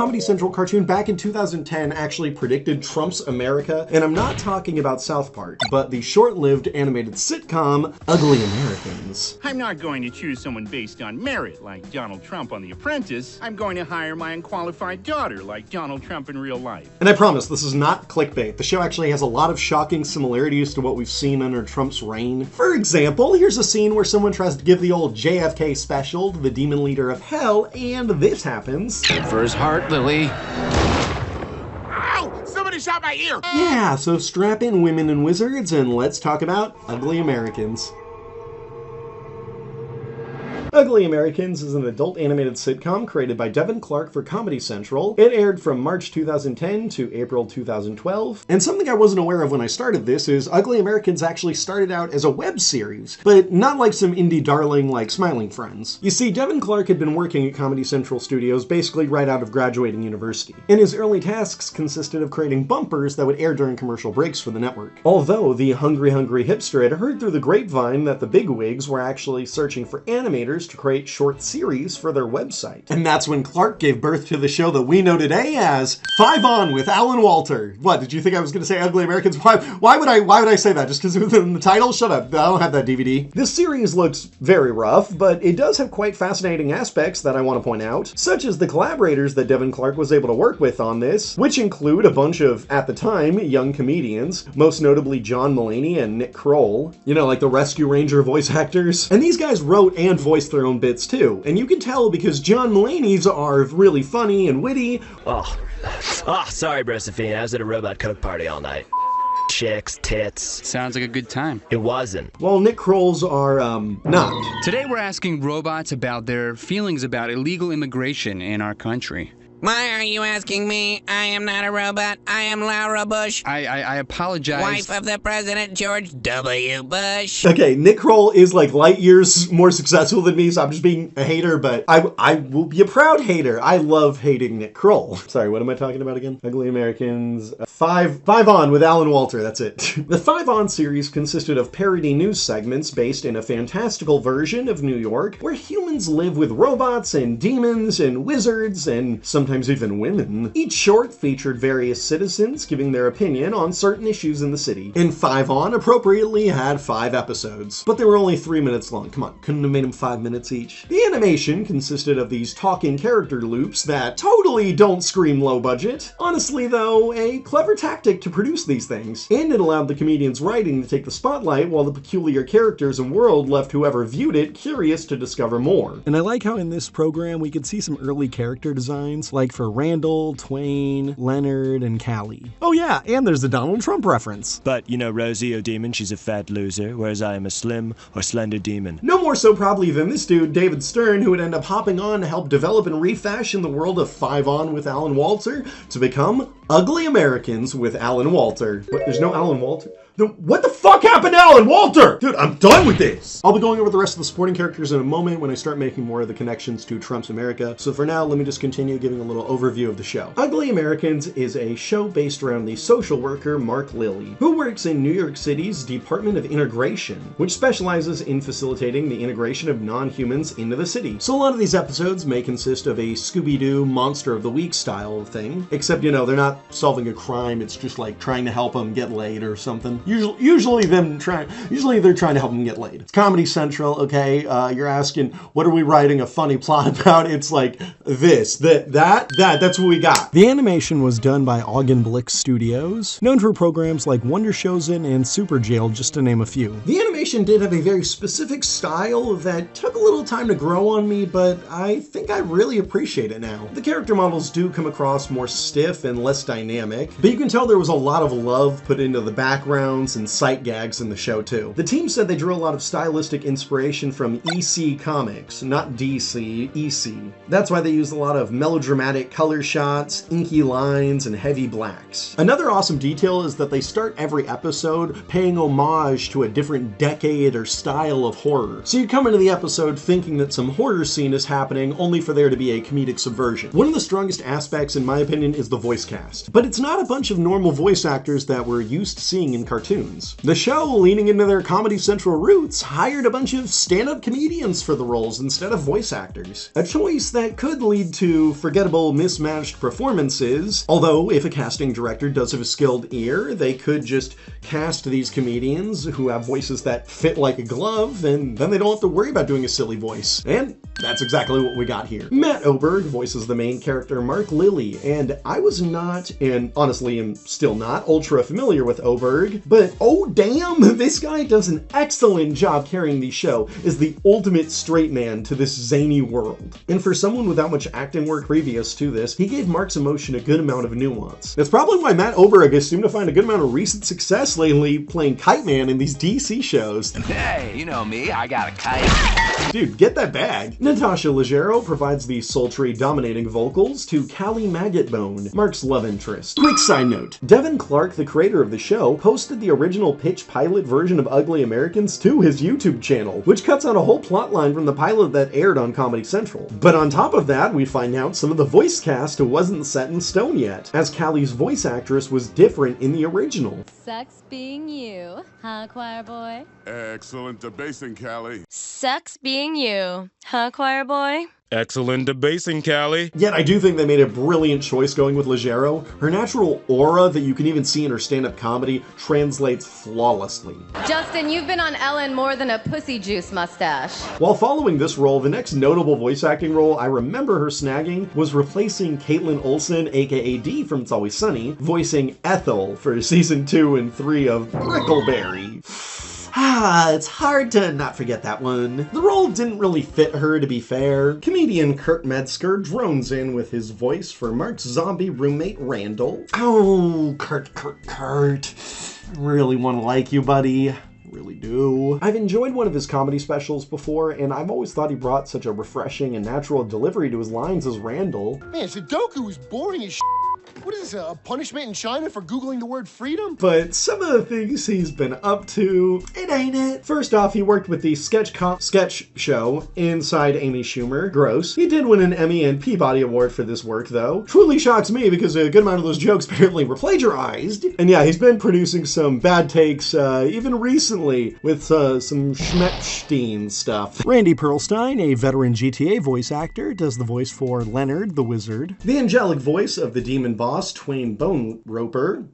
Comedy Central cartoon back in 2010 actually predicted Trump's America, and I'm not talking about South Park, but the short-lived animated sitcom Ugly Americans. I'm not going to choose someone based on merit like Donald Trump on The Apprentice. I'm going to hire my unqualified daughter like Donald Trump in real life. And I promise, this is not clickbait. The show actually has a lot of shocking similarities to what we've seen under Trump's reign. For example, here's a scene where someone tries to give the old JFK special to the demon leader of hell, and this happens. For his heart, Lily. Ow! Somebody shot my ear! Yeah, so strap in, women and wizards, and let's talk about Ugly Americans. Ugly Americans is an adult animated sitcom created by Devin Clark for Comedy Central. It aired from March 2010 to April 2012. And something I wasn't aware of when I started this is Ugly Americans actually started out as a web series, but not like some indie darling like Smiling Friends. You see, Devin Clark had been working at Comedy Central Studios basically right out of graduating university, and his early tasks consisted of creating bumpers that would air during commercial breaks for the network. Although the hungry hipster had heard through the grapevine that the bigwigs were actually searching for animators to create short series for their website. And that's when Clark gave birth to the show that we know today as 5 On with Alan Walter. What, did you think I was going to say Ugly Americans? Why would I say that? Just because it was in the title? Shut up, I don't have that DVD. This series looks very rough, but it does have quite fascinating aspects that I want to point out, such as the collaborators that Devin Clark was able to work with on this, which include a bunch of, at the time, young comedians, most notably John Mulaney and Nick Kroll, you know, like the Rescue Ranger voice actors. And these guys wrote and voiced their own bits too, and you can tell because John Mulaney's are really funny and witty. Oh, sorry, Josephine. I was at a robot coke party all night. Chicks, tits. Sounds like a good time. It wasn't. Well, Nick Kroll's are, not. Today we're asking robots about their feelings about illegal immigration in our country. Why are you asking me? I am not a robot. I am Laura Bush. I apologize. Wife of the President George W. Bush. Okay, Nick Kroll is like light years more successful than me, so I'm just being a hater, but I will be a proud hater. I love hating Nick Kroll. Sorry, what am I talking about again? Ugly Americans. 5 On with Alan Walter, that's it. The 5 On series consisted of parody news segments based in a fantastical version of New York, where humans live with robots and demons and wizards and sometimes even women. Each short featured various citizens giving their opinion on certain issues in the city. And 5 On appropriately had 5 episodes, but they were only 3 minutes long. Come on, couldn't have made them 5 minutes each. The animation consisted of these talking character loops that totally don't scream low budget. Honestly though, a clever tactic to produce these things, and it allowed the comedian's writing to take the spotlight while the peculiar characters and world left whoever viewed it curious to discover more. And I like how in this program we could see some early character designs, like for Randall, Twain, Leonard, and Callie. Oh yeah, and there's the Donald Trump reference. But, you know, Rosie O'Demon, she's a fat loser, whereas I am a slim or slender demon. No more so probably than this dude, David Stern, who would end up hopping on to help develop and refashion the world of 5 On with Alan Walter to become Ugly Americans with Alan Walter. What, there's no Alan Walter? What the fuck happened to Alan Walter? Dude, I'm done with this. I'll be going over the rest of the supporting characters in a moment when I start making more of the connections to Trump's America. So for now, let me just continue giving a little overview of the show. Ugly Americans is a show based around the social worker Mark Lilly, who works in New York City's Department of Integration, which specializes in facilitating the integration of non-humans into the city. So a lot of these episodes may consist of a Scooby-Doo Monster of the Week style thing, except, you know, they're not solving a crime, it's just like trying to help them get laid or something. Usually they're trying to help them get laid. It's Comedy Central, okay? You're asking, what are we writing a funny plot about? It's like this, that's what we got. The animation was done by Augenblick Studios, known for programs like Wonder Chosen and Super Jail, just to name a few. The animation did have a very specific style that took a little time to grow on me, but I think I really appreciate it now. The character models do come across more stiff and less dynamic, but you can tell there was a lot of love put into the backgrounds and sight gags in the show too. The team said they drew a lot of stylistic inspiration from EC Comics, not DC, EC. That's why they used a lot of melodramatic color shots, inky lines, and heavy blacks. Another awesome detail is that they start every episode paying homage to a different decade or style of horror. So you come into the episode thinking that some horror scene is happening, only for there to be a comedic subversion. One of the strongest aspects, in my opinion, is the voice cast. But it's not a bunch of normal voice actors that we're used to seeing in cartoons. cartoons. The show, leaning into their Comedy Central roots, hired a bunch of stand-up comedians for the roles instead of voice actors. A choice that could lead to forgettable, mismatched performances, although if a casting director does have a skilled ear, they could just cast these comedians who have voices that fit like a glove, and then they don't have to worry about doing a silly voice. And that's exactly what we got here. Matt Oberg voices the main character Mark Lilly, and I was not, and honestly am still not, ultra familiar with Oberg, but oh damn, this guy does an excellent job carrying the show as the ultimate straight man to this zany world. And for someone without much acting work previous to this, he gave Mark's emotion a good amount of nuance. That's probably why Matt Oberg has seemed to find a good amount of recent success lately playing Kite Man in these DC shows. Hey, you know me, I got a kite. Dude, get that bag. Natasha Leggero provides the sultry, dominating vocals to Callie Maggotbone, Mark's love interest. Quick side note, Devin Clark, the creator of the show, posted the original pitch pilot version of Ugly Americans to his YouTube channel, which cuts out a whole plotline from the pilot that aired on Comedy Central. But on top of that, we find out some of the voice cast wasn't set in stone yet, as Callie's voice actress was different in the original. Sucks being you, huh, choir boy? Excellent debasing, Callie. Sucks being you, huh, choir boy? Excellent debasing, Callie. Yet I do think they made a brilliant choice going with Leggero. Her natural aura that you can even see in her stand-up comedy translates flawlessly. Justin, you've been on Ellen more than a pussy juice mustache. While following this role, the next notable voice acting role I remember her snagging was replacing Caitlin Olsen, aka Dee from It's Always Sunny, voicing Ethel for season 2 and 3 of Brickleberry. It's hard to not forget that one. The role didn't really fit her, to be fair. Comedian Kurt Metzger drones in with his voice for Mark's zombie roommate Randall. Oh, Kurt. I really want to like you, buddy. Really do. I've enjoyed one of his comedy specials before, and I've always thought he brought such a refreshing and natural delivery to his lines as Randall. Man, Sudoku is boring as shit. What is this, a punishment in China for Googling the word freedom? But some of the things he's been up to, it ain't it. First off, he worked with the sketch show Inside Amy Schumer. Gross. He did win an Emmy and Peabody Award for this work, though. Truly shocks me because a good amount of those jokes apparently were plagiarized. And yeah, he's been producing some bad takes, even recently, with some Schmeckstein stuff. Randy Perlstein, a veteran GTA voice actor, does the voice for Leonard the Wizard. The angelic voice of the demon boss, Twain Bone Roper.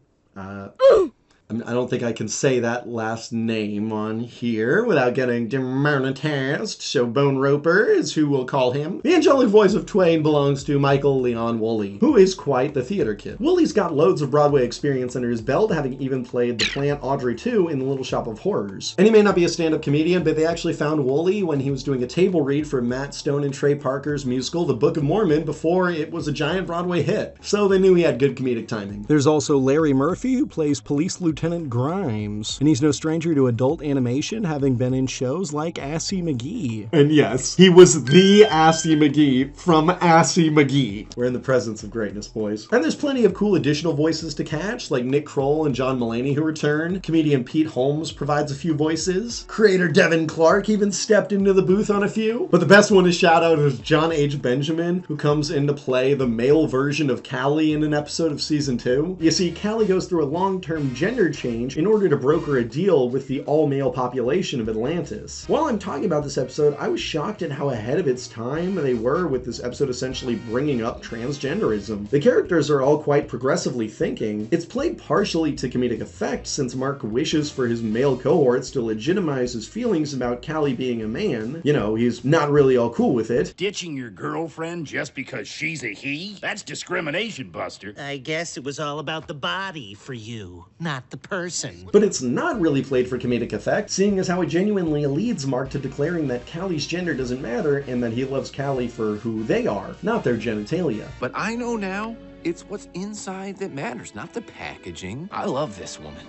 I don't think I can say that last name on here without getting demonetized, so Bone Roper is who we'll call him. The angelic voice of Twain belongs to Michael Leon Woolley, who is quite the theater kid. Woolley's got loads of Broadway experience under his belt, having even played the plant Audrey 2 in The Little Shop of Horrors. And he may not be a stand-up comedian, but they actually found Woolley when he was doing a table read for Matt Stone and Trey Parker's musical The Book of Mormon before it was a giant Broadway hit. So they knew he had good comedic timing. There's also Larry Murphy, who plays Police Lieutenant Grimes, and he's no stranger to adult animation, having been in shows like Assy McGee. And yes, he was the Assy McGee from Assy McGee. We're in the presence of greatness, boys. And there's plenty of cool additional voices to catch, like Nick Kroll and John Mulaney who return. Comedian Pete Holmes provides a few voices. Creator Devin Clark even stepped into the booth on a few. But the best one to shout out is John H. Benjamin, who comes in to play the male version of Callie in an episode of season 2. You see, Callie goes through a long-term gender change in order to broker a deal with the all-male population of Atlantis. While I'm talking about this episode, I was shocked at how ahead of its time they were with this episode essentially bringing up transgenderism. The characters are all quite progressively thinking. It's played partially to comedic effect since Mark wishes for his male cohorts to legitimize his feelings about Callie being a man. You know, he's not really all cool with it. Ditching your girlfriend just because she's a he? That's discrimination, Buster. I guess it was all about the body for you, not the person. But it's not really played for comedic effect, seeing as how it genuinely leads Mark to declaring that Callie's gender doesn't matter and that he loves Callie for who they are, not their genitalia. But I know now, it's what's inside that matters, not the packaging. I love this woman.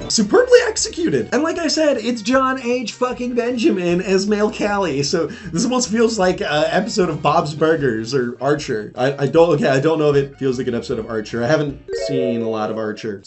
Superbly executed. And like I said, it's John H. fucking Benjamin as Male Callie. So this almost feels like an episode of Bob's Burgers or Archer. I don't know if it feels like an episode of Archer. I haven't seen a lot of Archer.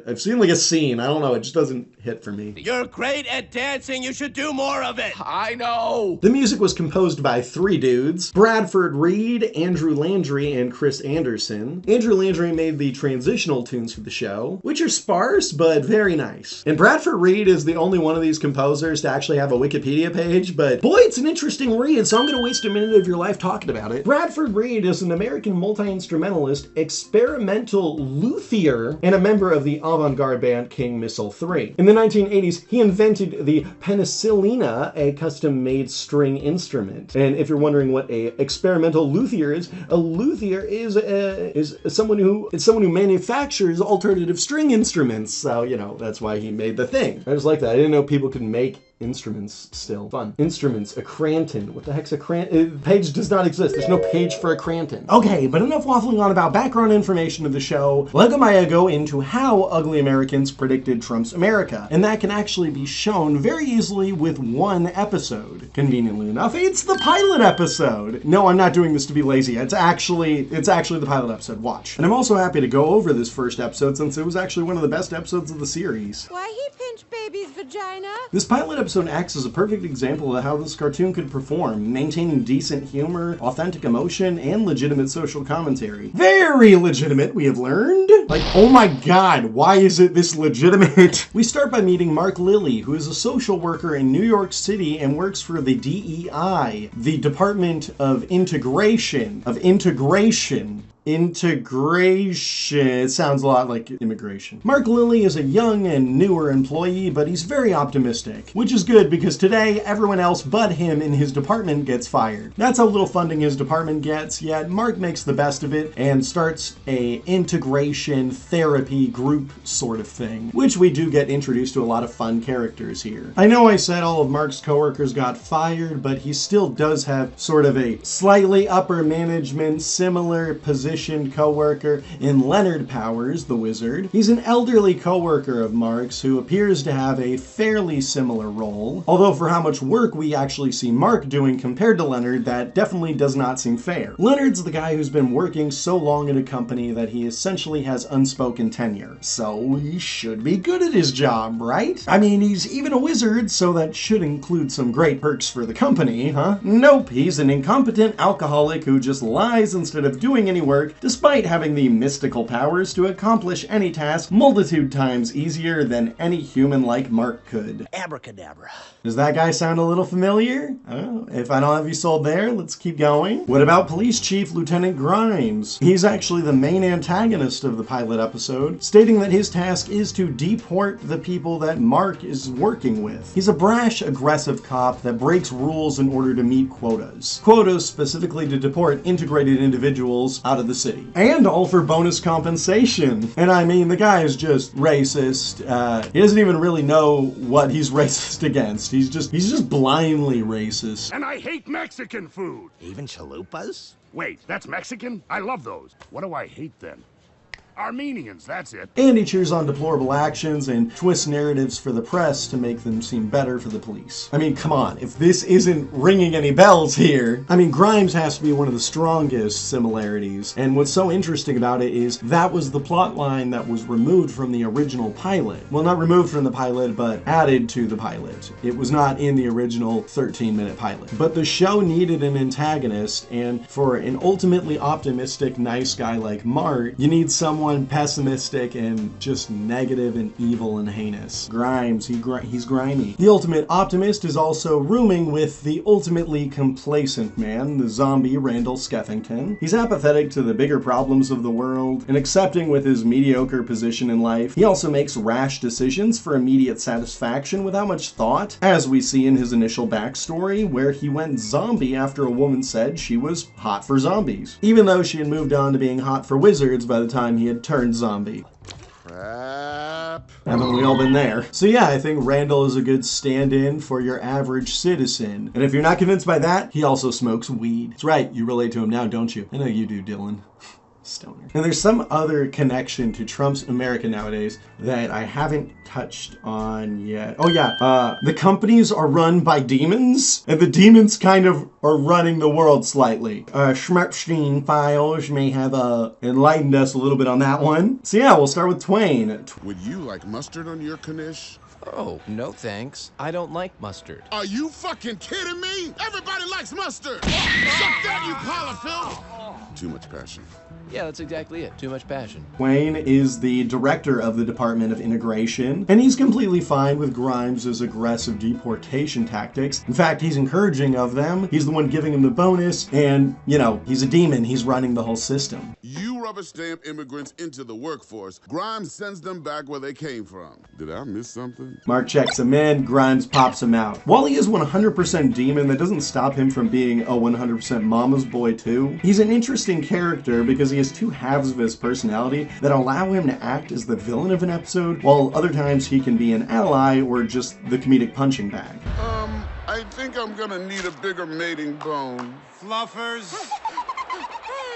I've seen like a scene. I don't know. It just doesn't hit for me. You're great at dancing. You should do more of it. I know. The music was composed by 3 dudes: Bradford Reed, Andrew Landry, and Chris Anderson. Andrew Landry made the transitional tunes for the show, which are sparse but very nice. And Bradford Reed is the only one of these composers to actually have a Wikipedia page, but boy, it's an interesting read, so I'm going to waste a minute of your life talking about it. Bradford Reed is an American multi-instrumentalist, experimental luthier, and a member of the avant-garde band King Missile 3. In the 1980s, he invented the penicillina, a custom-made string instrument. And if you're wondering what a experimental luthier is, a luthier is someone who manufactures alternative string instruments. So, you know, that's why he made the thing. I just like that. I didn't know people could make instruments still. Fun. Instruments, a Cranton. What the heck's a Cranton? Page does not exist. There's no page for a Cranton. Okay, but enough waffling on about background information of the show. Let Maya go into how Ugly Americans predicted Trump's America. And that can actually be shown very easily with one episode. Conveniently enough, it's the pilot episode. No, I'm not doing this to be lazy. It's actually the pilot episode. Watch. And I'm also happy to go over this first episode since it was actually one of the best episodes of the series. Why he pinched baby's vagina? This pilot episode acts as a perfect example of how this cartoon could perform, maintaining decent humor, authentic emotion, and legitimate social commentary. Very legitimate, we have learned. Like, oh my god, why is it this legitimate? We start by meeting Mark Lilly, who is a social worker in New York City and works for the DEI, the Department of Integration. It sounds a lot like immigration. Mark Lilly is a young and newer employee, but he's very optimistic, which is good because today everyone else but him in his department gets fired. That's how little funding his department gets, yet Mark makes the best of it and starts a integration therapy group sort of thing, which we do get introduced to a lot of fun characters here. I know I said all of Mark's coworkers got fired, but he still does have sort of a slightly upper management, similar position co-worker in Leonard Powers, the wizard. He's an elderly co-worker of Mark's who appears to have a fairly similar role, although for how much work we actually see Mark doing compared to Leonard, that definitely does not seem fair. Leonard's the guy who's been working so long at a company that he essentially has unspoken tenure, so he should be good at his job, right? I mean, he's even a wizard, so that should include some great perks for the company, huh? Nope, he's an incompetent alcoholic who just lies instead of doing any work, despite having the mystical powers to accomplish any task multitude times easier than any human like Mark could. Abracadabra. Does that guy sound a little familiar? Oh, if I don't have you sold there, let's keep going. What about Police Chief Lieutenant Grimes? He's actually the main antagonist of the pilot episode, stating that his task is to deport the people that Mark is working with. He's a brash, aggressive cop that breaks rules in order to meet quotas. Quotas specifically to deport integrated individuals out of the city. And all for bonus compensation. And I mean, the guy is just racist. He doesn't even really know what he's racist against. He's just blindly racist. And I hate Mexican food. Even chalupas? Wait, that's Mexican? I love those. What do I hate then? Armenians, that's it. And he cheers on deplorable actions and twists narratives for the press to make them seem better for the police. I mean, come on, if this isn't ringing any bells here. I mean, Grimes has to be one of the strongest similarities, and what's so interesting about it is that was the plot line that was removed from the original pilot. Well, not removed from the pilot, but added to the pilot. It was not in the original 13-minute pilot. But the show needed an antagonist, and for an ultimately optimistic, nice guy like Mark, you need someone pessimistic and just negative and evil and heinous. Grimes, he's grimy. The ultimate optimist is also rooming with the ultimately complacent man, the zombie Randall Skeffington. He's apathetic to the bigger problems of the world and accepting with his mediocre position in life. He also makes rash decisions for immediate satisfaction without much thought, as we see in his initial backstory where he went zombie after a woman said she was hot for zombies, even though she had moved on to being hot for wizards by the time he had turned zombie. Crap. Haven't we all been there? So yeah, I think Randall is a good stand-in for your average citizen. And if you're not convinced by that, he also smokes weed. That's right, you relate to him now, don't you? I know you do, Dylan. Stoner. And there's some other connection to Trump's America nowadays that I haven't touched on yet. Oh yeah, the companies are run by demons, and the demons kind of are running the world slightly. Schmerpstein Files may have enlightened us a little bit on that one. So yeah, we'll start with Twain. Would you like mustard on your knish? Oh, no thanks. I don't like mustard. Are you fucking kidding me? Everybody likes mustard! Suck that, you polyfill! Too much passion. Yeah, that's exactly it. Too much passion. Twain is the director of the Department of Integration, and he's completely fine with Grimes' aggressive deportation tactics. In fact, he's encouraging of them. He's the one giving him the bonus, and, you know, he's a demon. He's running the whole system. You rubber stamp immigrants into the workforce. Grimes sends them back where they came from. Did I miss something? Mark checks him in, Grimes pops him out. While he is 100% demon, that doesn't stop him from being a 100% mama's boy too. He's an interesting character because he has two halves of his personality that allow him to act as the villain of an episode, while other times he can be an ally or just the comedic punching bag. I think I'm gonna need a bigger mating bone. Fluffers.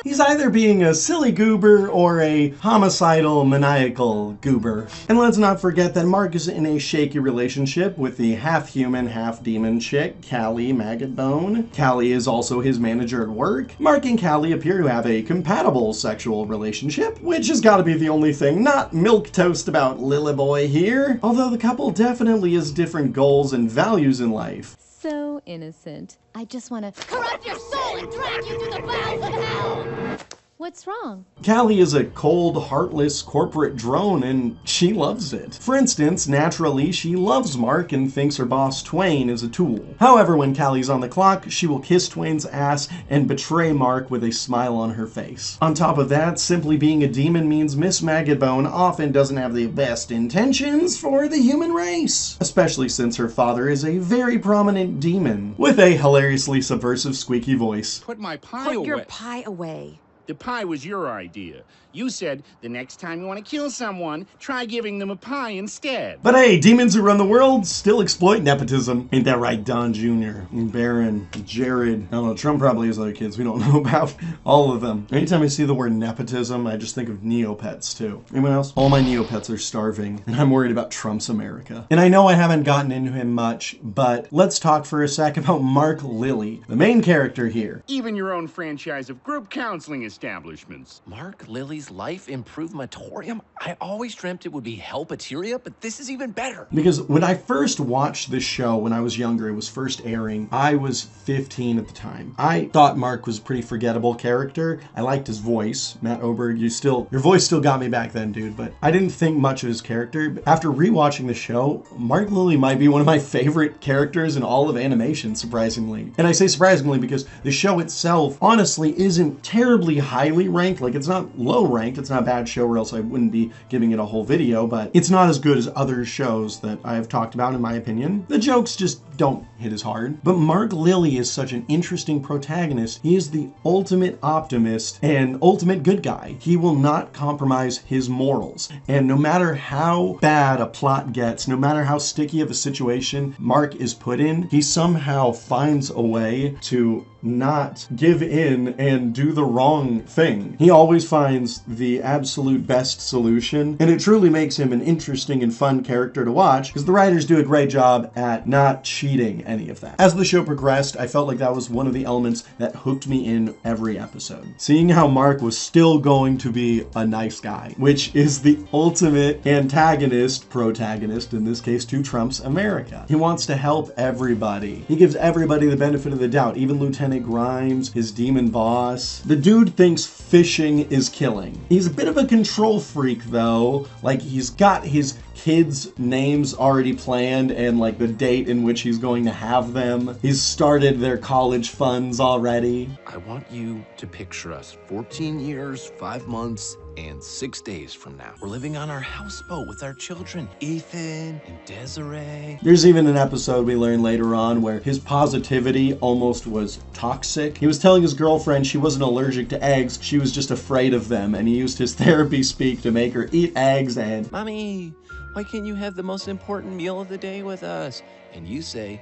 He's either being a silly goober or a homicidal, maniacal goober. And let's not forget that Mark is in a shaky relationship with the half-human, half-demon chick, Callie Maggot-Bone. Callie is also his manager at work. Mark and Callie appear to have a compatible sexual relationship, which has got to be the only thing not milquetoast about Lilyboy here. Although the couple definitely has different goals and values in life. So innocent. I just want to corrupt your soul and drag you to the bowels of hell! What's wrong? Callie is a cold, heartless corporate drone, and she loves it. For instance, naturally, she loves Mark and thinks her boss Twain is a tool. However, when Callie's on the clock, she will kiss Twain's ass and betray Mark with a smile on her face. On top of that, simply being a demon means Miss Maggot-Bone often doesn't have the best intentions for the human race, especially since her father is a very prominent demon with a hilariously subversive squeaky voice. Put my pie away. Put your pie away. The pie was your idea. You said the next time you want to kill someone, try giving them a pie instead. But hey, demons who run the world still exploit nepotism. Ain't that right, Don Jr., Barron, Jared? I don't know, Trump probably has other kids we don't know about. All of them. Anytime I see the word nepotism, I just think of Neopets too. Anyone else? All my Neopets are starving, and I'm worried about Trump's America. And I know I haven't gotten into him much, but let's talk for a sec about Mark Lilly, the main character here. Even your own franchise of group counseling establishments. Mark Lilly's Life Improvematorium? I always dreamt it would be Helpateria, but this is even better. Because when I first watched this show when I was younger, it was first airing, I was 15 at the time. I thought Mark was a pretty forgettable character. I liked his voice. Matt Oberg, your voice still got me back then, dude, but I didn't think much of his character. But after rewatching the show, Mark Lilly might be one of my favorite characters in all of animation, surprisingly. And I say surprisingly because the show itself, honestly, isn't terribly highly ranked. Like, it's not low ranked. It's not a bad show or else I wouldn't be giving it a whole video, but it's not as good as other shows that I have talked about in my opinion. The jokes just don't hit as hard. But Mark Lilly is such an interesting protagonist. He is the ultimate optimist and ultimate good guy. He will not compromise his morals. And no matter how bad a plot gets, no matter how sticky of a situation Mark is put in, he somehow finds a way to not give in and do the wrong thing. He always finds the absolute best solution, and it truly makes him an interesting and fun character to watch because the writers do a great job at not cheating any of that. As the show progressed, I felt like that was one of the elements that hooked me in every episode. Seeing how Mark was still going to be a nice guy, which is the ultimate protagonist, in this case, to Trump's America. He wants to help everybody. He gives everybody the benefit of the doubt, even Lieutenant Grimes, his demon boss. The dude thinks fishing is killing. He's a bit of a control freak though. Like, he's got his kids' names already planned and like the date in which he's going to have them. He's started their college funds already. I want you to picture us 14 years, 5 months, and 6 days from now. We're living on our houseboat with our children, Ethan and Desiree. There's even an episode we learn later on where his positivity almost was toxic. He was telling his girlfriend she wasn't allergic to eggs, she was just afraid of them, and he used his therapy speak to make her eat eggs and... Mommy, why can't you have the most important meal of the day with us? And you say,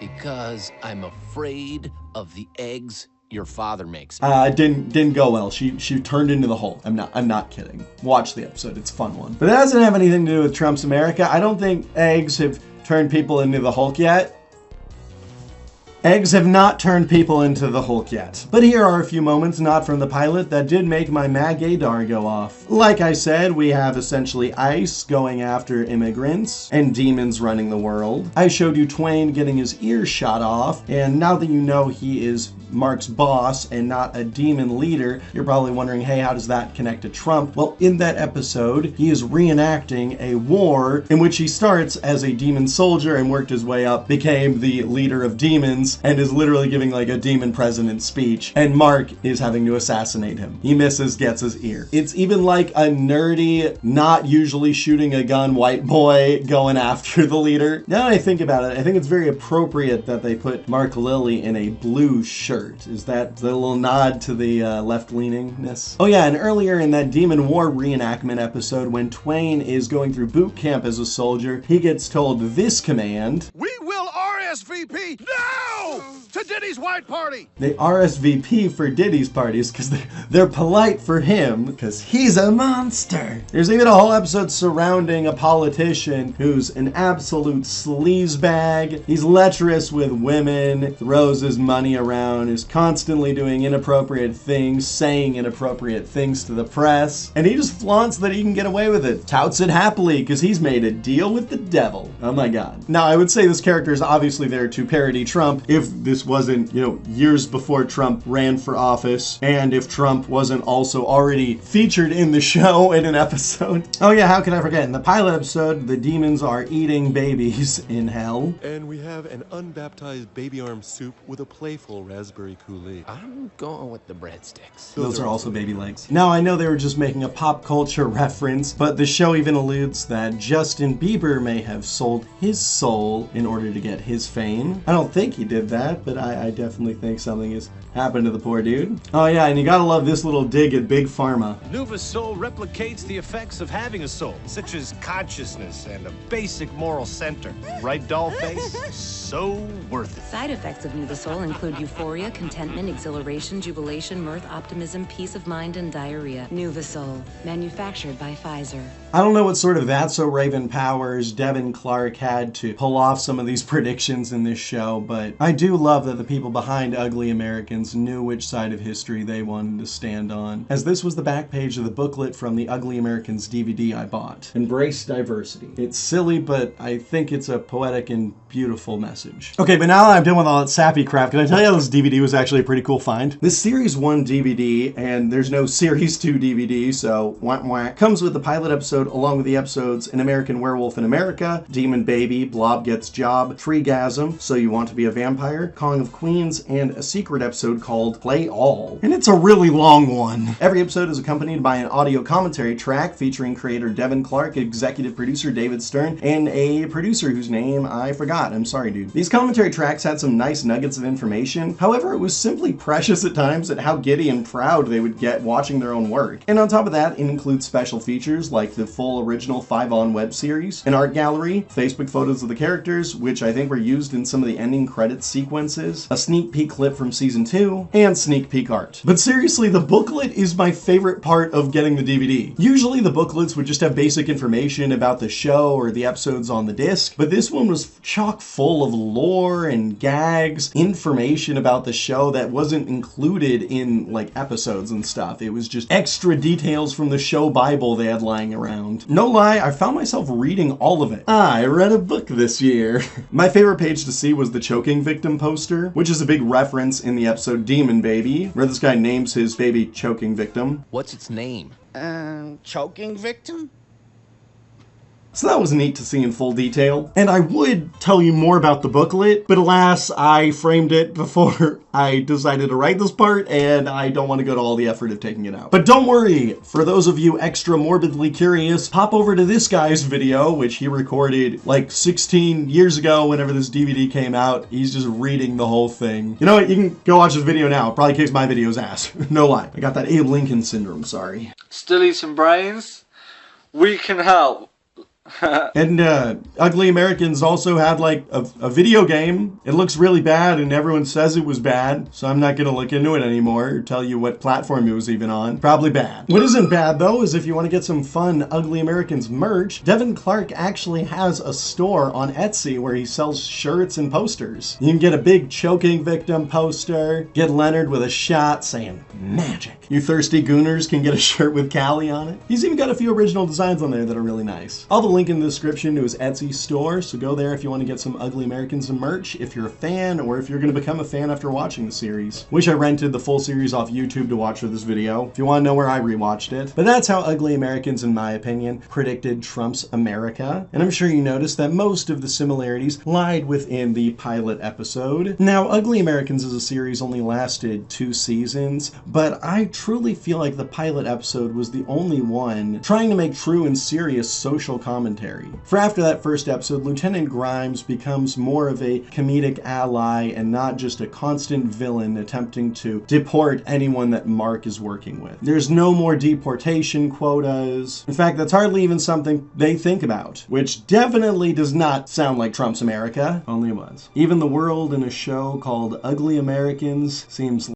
because I'm afraid of the eggs your father makes it. Didn't go well. She turned into the Hulk. I'm not kidding. Watch the episode. It's a fun one. But it doesn't have anything to do with Trump's America. I don't think eggs have turned people into the Hulk yet. Eggs have not turned people into the Hulk yet. But here are a few moments not from the pilot that did make my gaydar go off. Like I said, we have essentially ICE going after immigrants and demons running the world. I showed you Twain getting his ear shot off, and now that you know he is Mark's boss and not a demon leader, you're probably wondering, hey, how does that connect to Trump? Well, in that episode, he is reenacting a war in which he starts as a demon soldier and worked his way up, became the leader of demons, and is literally giving like a demon president speech, and Mark is having to assassinate him. He misses, gets his ear. It's even like a nerdy, not usually shooting a gun white boy going after the leader. Now that I think about it, I think it's very appropriate that they put Mark Lilly in a blue shirt. Is that the little nod to the left-leaningness? Oh yeah, and earlier in that Demon War reenactment episode, when Twain is going through boot camp as a soldier, he gets told this command. We will RSVP now to Diddy's white party. They RSVP for Diddy's parties because they're polite for him because he's a monster. There's even a whole episode surrounding a politician who's an absolute sleazebag. He's lecherous with women, throws his money around, is constantly doing inappropriate things, saying inappropriate things to the press, and he just flaunts that he can get away with it. Touts it happily because he's made a deal with the devil. Oh my god. Now, I would say this character is obviously there to parody Trump if this wasn't, years before Trump ran for office, and if Trump wasn't also already featured in the show in an episode. Oh yeah, how can I forget? In the pilot episode, the demons are eating babies in hell. And we have an unbaptized baby arm soup with a playful raspberry coulis. I'm going with the breadsticks. Those are also baby legs. Now, I know they were just making a pop culture reference, but the show even alludes that Justin Bieber may have sold his soul in order to get his fame. I don't think he did that, but I definitely think something has happened to the poor dude. Oh yeah, and you gotta love this little dig at Big Pharma. Nuva's soul replicates the effects of having a soul, such as consciousness and a basic moral center. Right, dollface? So worth it. Side effects of Nuva Soul include euphoria, contentment, exhilaration, jubilation, mirth, optimism, peace of mind, and diarrhea. Nuva Soul, manufactured by Pfizer. I don't know what sort of That's So Raven powers Devin Clark had to pull off some of these predictions in this show, but I do love that the people behind Ugly Americans knew which side of history they wanted to stand on, as this was the back page of the booklet from the Ugly Americans DVD I bought. Embrace diversity. It's silly, but I think it's a poetic and beautiful message. Okay, but now that I'm done with all that sappy crap, can I tell you how this DVD was actually a pretty cool find? This Series 1 DVD, and there's no Series 2 DVD, so wah wah, comes with the pilot episode along with the episodes An American Werewolf in America, Demon Baby, Blob Gets Job, Treegasm, So You Want to Be a Vampire, Calling of Queens, and a secret episode called Play All. And it's a really long one. Every episode is accompanied by an audio commentary track featuring creator Devin Clark, executive producer David Stern, and a producer whose name I forgot. I'm sorry, dude. These commentary tracks had some nice nuggets of information. However, it was simply precious at times at how giddy and proud they would get watching their own work. And on top of that, it includes special features like the full original 5-on web series, an art gallery, Facebook photos of the characters, which I think were used in some of the ending credits sequences, a sneak peek clip from season 2, and sneak peek art. But seriously, the booklet is my favorite part of getting the DVD. Usually the booklets would just have basic information about the show or the episodes on the disc, but this one was chock full of lore and gags, information about the show that wasn't included in like episodes and stuff. It was just extra details from the show Bible they had lying around. No lie, I found myself reading all of it. I read a book this year. My favorite page to see was the choking victim poster, which is a big reference in the episode Demon Baby, where this guy names his baby choking victim. What's its name? Choking victim? So that was neat to see in full detail. And I would tell you more about the booklet, but alas, I framed it before I decided to write this part, and I don't want to go to all the effort of taking it out. But don't worry, for those of you extra morbidly curious, pop over to this guy's video, which he recorded like 16 years ago whenever this DVD came out. He's just reading the whole thing. You know what, you can go watch this video now. It probably kicks my video's ass. No lie. I got that Abe Lincoln syndrome, sorry. Still eating brains? We can help. And Ugly Americans also had like a video game. It looks really bad and everyone says it was bad, so I'm not gonna look into it anymore or tell you what platform it was even on. Probably bad. What isn't bad though is if you want to get some fun Ugly Americans merch, Devin Clark actually has a store on Etsy where he sells shirts and posters. You can get a big choking victim poster, get Leonard with a shot saying magic. You thirsty gooners can get a shirt with Callie on it. He's even got a few original designs on there that are really nice. I'll have a link in the description to his Etsy store, so go there if you want to get some Ugly Americans merch, if you're a fan, or if you're going to become a fan after watching the series. Wish I rented the full series off YouTube to watch for this video, if you want to know where I rewatched it. But that's how Ugly Americans, in my opinion, predicted Trump's America. And I'm sure you noticed that most of the similarities lied within the pilot episode. Now, Ugly Americans as a series only lasted 2 seasons, but I truly feel like the pilot episode was the only one trying to make true and serious social commentary. For after that first episode, Lieutenant Grimes becomes more of a comedic ally and not just a constant villain attempting to deport anyone that Mark is working with. There's no more deportation quotas. In fact, that's hardly even something they think about, which definitely does not sound like Trump's America. Only it was. Even the world in a show called Ugly Americans seems